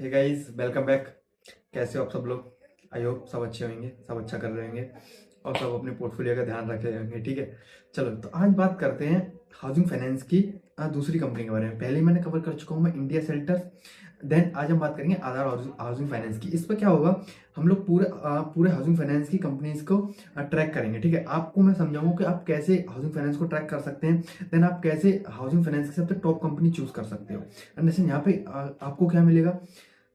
Hey guys, welcome back. कैसे हो आप सब लोग? आई होप सब अच्छे होंगे, सब अच्छा कर रहे होंगे और सब अपने पोर्टफोलियो का ध्यान रख रहे होंगे। ठीक है, चलो तो आज बात करते हैं हाउसिंग फाइनेंस की दूसरी कंपनी के बारे में। पहले ही मैंने कवर कर चुका हूँ मैं इंडिया सेल्टर्स। देन आज हम बात करेंगे आधार हाउसिंग फाइनेंस की। इस पर क्या होगा, हम लोग पूरे हाउसिंग फाइनेंस की कंपनीज को ट्रैक करेंगे। ठीक है, आपको मैं समझाऊंगा कि आप कैसे हाउसिंग फाइनेंस को ट्रैक कर सकते हैं। देन आप कैसे हाउसिंग फाइनेंस की सबसे टॉप कंपनी चूज कर सकते हो। अंडरस्टैंड? यहाँ पे आपको क्या मिलेगा,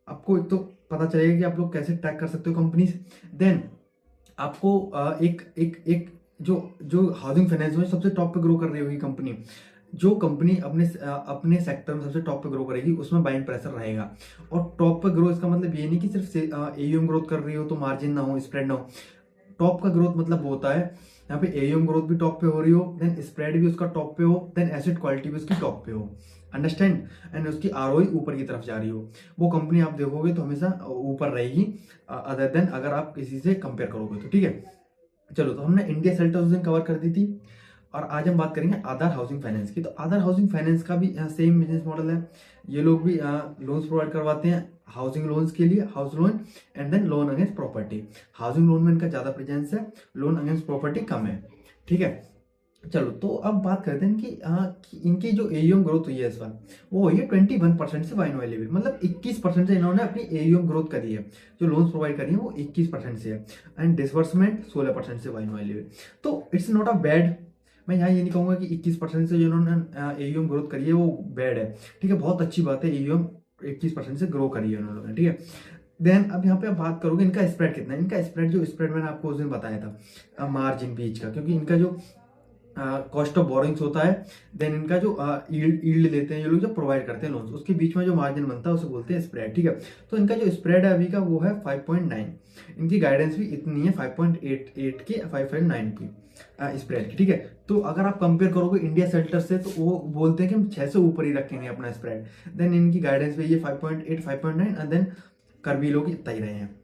आपको एक तो पता चलेगा कि आप लोग कैसे ट्रैक कर सकते हो कंपनीज। देन आपको एक एक एक जो जो हाउसिंग फाइनेंस में सबसे टॉप पे ग्रो कर रही होगी कंपनी, जो कंपनी अपने सेक्टर में सबसे टॉप पे ग्रो करेगी उसमें बाइंग प्रेशर रहेगा। और टॉप पे ग्रो इसका मतलब ये नहीं कि सिर्फ एयूएम ग्रोथ कर रही हो तो मार्जिन ना हो, स्प्रेड ना हो। टॉप का ग्रोथ मतलब वो होता है यहाँ पे एयूएम ग्रोथ भी टॉप पे हो रही हो, देन स्प्रेड भी उसका टॉप पे हो, देन एसेट क्वालिटी भी उसकी टॉप पे हो। अंडरस्टैंड? एंड उसकी आरओई ऊपर की तरफ जा रही हो। वो कंपनी आप देखोगे तो हमेशा ऊपर रहेगी, अदर देन अगर आप किसी से कंपेयर करोगे तो। ठीक है, चलो तो हमने इंडिया सेल्टर उस दिन कवर कर दी थी और आज हम बात करेंगे आधार हाउसिंग फाइनेंस की। तो आधार हाउसिंग फाइनेंस का भी सेम बिजनेस मॉडल है। ये लोग भी लोन्स प्रोवाइड करवाते हैं हाउसिंग लोन्स के लिए, house loan and then loan against property. Housing loan में इनका ज्यादा प्रेजेंस है, लोन अगेंस्ट प्रॉपर्टी कम है। ठीक है, चलो तो अब बात करते हैं कि इनकी जो एयूएम ग्रोथ हुई है इस बार, वो हुई है 21% से वाइन वाली भी, मतलब 21% से इन्होंने अपनी एयूएम ग्रोथ करी है। जो लोन्स प्रोवाइड करी है वो 21% से है, एंड डिसबर्समेंट 16% से वाइन वाली भी। तो इट्स नॉट अ बैड। मैं यहाँ ये नहीं कहूंगा कि 21% से जो इन्होंने एयूएम ग्रोथ करी है वो बैड है। ठीक है, बहुत अच्छी बात है, एयूएम 21% से ग्रो करी है उन्होंने। ठीक है, देन अब यहाँ पे आप बात करोगे इनका स्प्रेड कितना है। इनका स्प्रेड, जो स्प्रेड मैंने आपको उस दिन बताया था मार्जिन बीच का, क्योंकि इनका जो कॉस्ट ऑफ बोरोइंग्स होता है, देन इनका जो यील्ड लेते हैं ये लोग, जो प्रोवाइड करते हैं लोन्स, उसके बीच में जो मार्जिन बनता है उसे बोलते हैं स्प्रेड। ठीक है, तो इनका जो स्प्रेड है अभी का वो है 5.9। इनकी गाइडेंस भी इतनी है 5.88 की, 5.9 की स्प्रेड की। ठीक है, तो अगर आप कंपेयर करोगे इंडिया सेल्टर से तो वो बोलते हैं कि हम 6 से ऊपर ही रखेंगे अपना स्प्रेड। देन इनकी गाइडेंस भी ये 5.8, 5.9 एंड देन कर भी लोग इतना ही रहे हैं।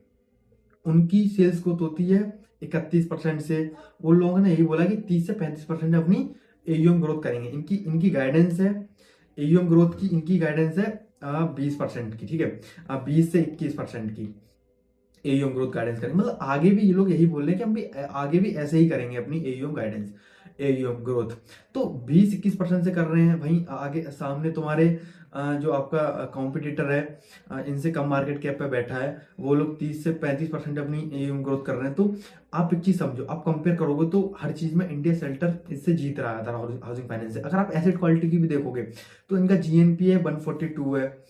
उनकी सेल्स ग्रोथ होती है 31% से। उन लोगों ने यही बोला कि 30 से 35% अपनी एयूएम ग्रोथ करेंगे। इनकी इनकी गाइडेंस है एयूएम ग्रोथ की, इनकी गाइडेंस है 20% की। ठीक है, 20 से 21% की एयूएम ग्रोथ गाइडेंस करेंगे। मतलब आगे भी ये लोग यही बोल रहे हैं कि हम भी आगे भी ऐसे ही करेंगे अपनी एयूएम गाइडेंस, एयूएम ग्रोथ। तो 20-21% से कर रहे हैं। वहीं आगे सामने तुम्हारे जो आपका कॉम्पिटिटर है, इनसे कम मार्केट कैप पे बैठा है, वो लोग 30 से 35% अपनी एयूएम ग्रोथ कर रहे हैं। तो आप एक चीज समझो, आप कंपेयर करोगे तो हर चीज में इंडिया सेल्टर इससे जीत रहा था हाउसिंग फाइनेंस से। अगर आप एसेट क्वालिटी की भी देखोगे तो इनका जीएनपी है 142 है,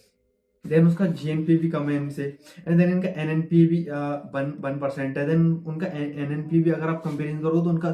देन उसका जीएनपी भी कम है इनसे, एंड देन इनका एनएनपी भी 1% है। देन उनका एनएनपी भी अगर आप कंपेरिजन करो तो उनका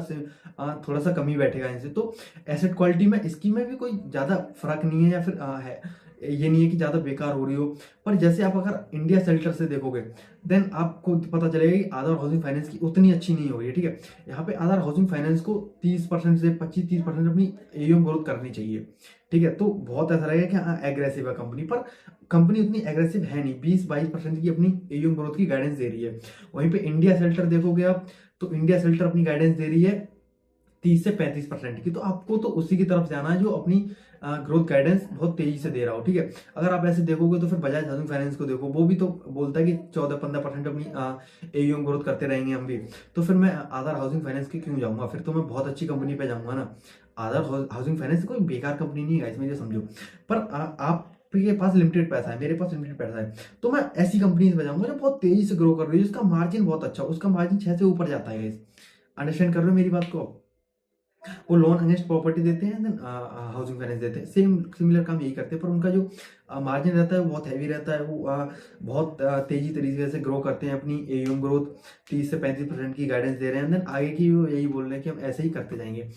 थोड़ा सा कम ही बैठेगा इनसे। तो एसेट क्वालिटी में इसकी में भी कोई ज्यादा फर्क नहीं है, या फिर है, ये नहीं है कि ज्यादा बेकार हो रही हो। पर जैसे आप अगर इंडिया सेल्टर से देखोगे देन आपको पता चलेगा कि आधार हाउसिंग फाइनेंस की उतनी अच्छी नहीं हो रही है। ठीक है, यहाँ पे आधार हाउसिंग फाइनेंस को 30% से 25-30% अपनी एयूएम ग्रोथ करनी चाहिए। ठीक है, तो बहुत ऐसा रहेगा कि हाँ एग्रेसिव है कंपनी, पर कंपनी उतनी एग्रेसिव है नहीं। 20-22% की अपनी एयूएम ग्रोथ की गाइडेंस दे रही है। वहीं पे इंडिया सेल्टर देखोगे आप तो इंडिया सेल्टर अपनी गाइडेंस दे रही है 30 से 35% की। तो आपको तो उसी की तरफ जाना है जो अपनी ग्रोथ गाइडेंस बहुत तेजी से दे रहा हो। ठीक है, अगर आप ऐसे देखोगे तो फिर बजाज हाउसिंग फाइनेंस को देखो, वो भी तो बोलता है कि 14-15% अपनी एयूएम ग्रोथ करते रहेंगे हम भी। तो फिर मैं आधार हाउसिंग फाइनेंस की क्यों जाऊंगा? फिर तो मैं बहुत अच्छी कंपनी पे जाऊंगा ना। आधार हाउसिंग फाइनेंस कोई बेकार कंपनी नहीं है, इसमें ये समझो। पर आप के पास लिमिटेड पैसा है, मेरे पास लिमिटेड पैसा है, तो मैं ऐसी कंपनीज में जाऊंगा जो बहुत तेजी से ग्रो कर रही है, जिसका मार्जिन बहुत अच्छा है, उसका मार्जिन 6 से ऊपर जाता है। अंडरस्टैंड कर रहे हो मेरी बात को? वो लोन अगेंस्ट प्रॉपर्टी देते हैं, देन हाउसिंग फाइनेंस देते हैं, सेम सिमिलर काम यही करते हैं। पर उनका जो मार्जिन रहता है वो बहुत हैवी रहता है। वो बहुत तेजी तरीके से ग्रो करते हैं अपनी एयूएम ग्रोथ। 30 से 35% की गाइडेंस दे रहे हैं, देन आगे की वो यही बोल रहे हैं कि हम ऐसे ही करते जाएंगे।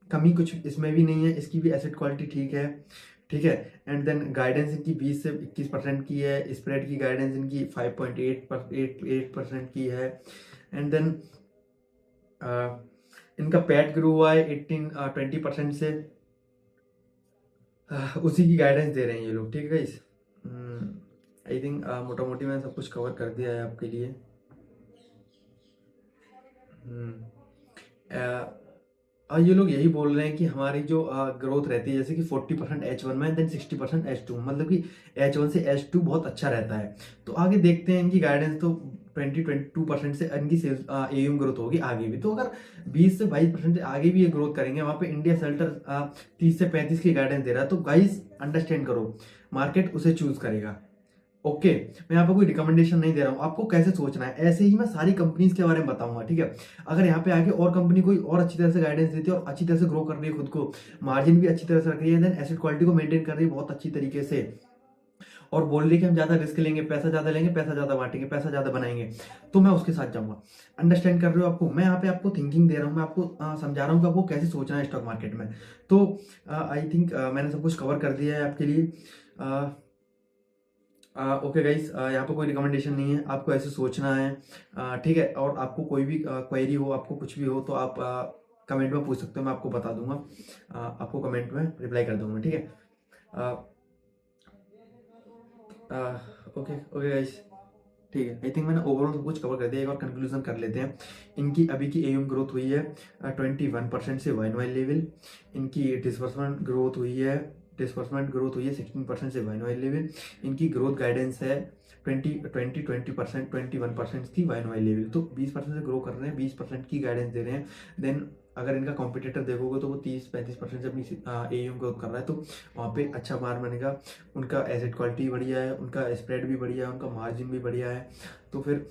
कमी कुछ इसमें भी नहीं है, इसकी भी एसेट क्वालिटी ठीक है। ठीक है, एंड देन गाइडेंस इनकी 20 से 21% की है, स्प्रेड की गाइडेंस इनकी 5.8% की है, एंड देन इनका पैट ग्रो हुआ है 20% से। उसी की गाइडेंस दे रहे हैं ये लोग। ठीक है गाइस, आई थिंक मोटा मोटी मैंने सब कुछ कवर कर दिया है आपके लिए। हम्म, ये लोग यही बोल रहे हैं कि हमारी जो ग्रोथ रहती है जैसे कि 40% H1 में, देन 60% H2, मतलब कि H1 से H2 बहुत अच्छा रहता है। तो आगे देखते हैं इनकी गाइडेंस, तो 22% से इनकी सेल्स AUM ग्रोथ होगी आगे भी। तो अगर 20 से 22% से आगे भी ये ग्रोथ करेंगे, वहाँ पे इंडिया शेल्टर 30 से 35 की गाइडेंस दे रहा है। तो गाइस अंडरस्टैंड करो, मार्केट उसे चूज करेगा। ओके, मैं यहाँ पे कोई रिकमेंडेशन नहीं दे रहा हूँ, आपको कैसे सोचना है। ऐसे ही मैं सारी कंपनीज के बारे में बताऊंगा, ठीक है। अगर यहाँ पे आके और कंपनी कोई और अच्छी तरह से गाइडेंस देती है और अच्छी तरह से ग्रो कर रही है खुद को, मार्जिन भी अच्छी तरह से रख रही है, देन एसेट क्वालिटी को मेंटेन कर रही है बहुत अच्छी तरीके से, और बोल रही है कि हम ज्यादा रिस्क लेंगे, पैसा ज्यादा लेंगे, पैसा ज्यादा बांटेंगे, पैसा ज्यादा बनाएंगे, तो मैं उसके साथ जाऊंगा। अंडरस्टैंड कर रहे हो आपको, मैं यहाँ पे आपको थिंकिंग दे रहा हूँ, मैं आपको समझा रहा हूँ कि आपको कैसे सोचना है स्टॉक मार्केट में। तो आई थिंक मैंने सब कुछ कवर कर दिया है आपके लिए। ओके गाइस, यहाँ पे कोई रिकमेंडेशन नहीं है, आपको ऐसे सोचना है, ठीक है। और आपको कोई भी क्वेरी हो, आपको कुछ भी हो, तो आप कमेंट में पूछ सकते हो, मैं आपको बता दूंगा, आपको कमेंट में रिप्लाई कर दूंगा, ठीक है। ओके ओके गाइस, ठीक है। आई थिंक मैंने ओवरऑल सब कुछ कवर कर दिया। एक और कंक्लूजन कर लेते हैं। इनकी अभी की AUM ग्रोथ हुई है 21% से YoY लेवल। इनकी डिसबर्समेंट ग्रोथ हुई है 16% से YoY लेवल। इनकी ग्रोथ गाइडेंस है 20% 21% की YoY लेवल। तो 20% से ग्रो कर रहे हैं, 20% की गाइडेंस दे रहे हैं। देन अगर इनका कॉम्पिटिटर देखोगे तो वो 30-35% से अपनी AUM ग्रोथ कर रहा है, तो वहाँ पे अच्छा मार बनेगा। उनका एसेट क्वालिटी बढ़िया है, उनका स्प्रेड भी बढ़िया है, उनका मार्जिन भी बढ़िया है। तो फिर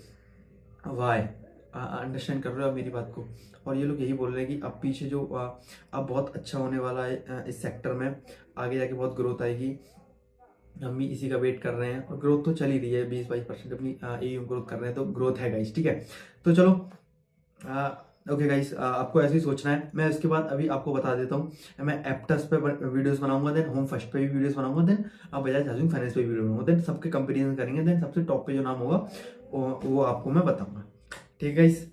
वाई अंडरस्टैंड कर रहे हो आप मेरी बात को। और ये लोग यही बोल रहे हैं कि अब पीछे जो अब बहुत अच्छा होने वाला है इस सेक्टर में, आगे जाके बहुत ग्रोथ आएगी। हम भी इसी का वेट कर रहे हैं, और ग्रोथ तो चल ही रही है, 20-22% अपनी AUM ग्रोथ कर रहे हैं, तो ग्रोथ है गाइस, ठीक है। तो चलो, ओके गाइस, आपको ऐसे ही सोचना है। मैं इसके बाद अभी आपको बता देता हूँ, मैं एप्टस पे वीडियोस बनाऊंगा, देन होम फर्स्ट पे भी वीडियोस बनाऊंगा, देन बजाज हाउसिंग फाइनेंस पे भी वीडियो बनाऊंगा, देन सबके कंपेरिजन करेंगे, देन सबसे टॉप पे जो नाम होगा वो आपको मैं बताऊंगा, ठीक है गाइस।